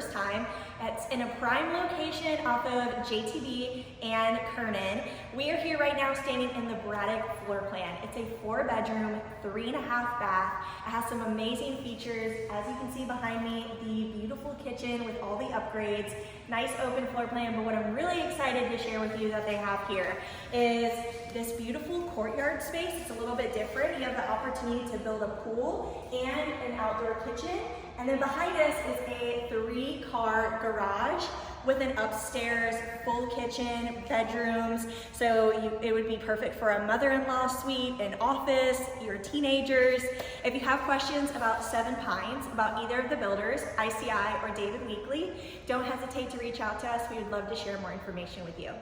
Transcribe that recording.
first time. It's in a prime location off of JTB and Kernan. We are here right now standing in the Braddock floor plan. It's a 4-bedroom, 3.5 bath. It has some amazing features. As you can see behind me, the beautiful kitchen with all the upgrades, nice open floor plan, but what I'm really excited to share with you that they have here is this beautiful courtyard space. It's a little bit different. You have the opportunity to build a pool and an outdoor kitchen. And then behind us is a 3-car garage with an upstairs full kitchen, bedrooms. So it would be perfect for a mother-in-law suite, an office, your teenagers. If you have questions about 7 Pines, about either of the builders, ICI or David Weekley, don't hesitate to reach out to us. We would love to share more information with you.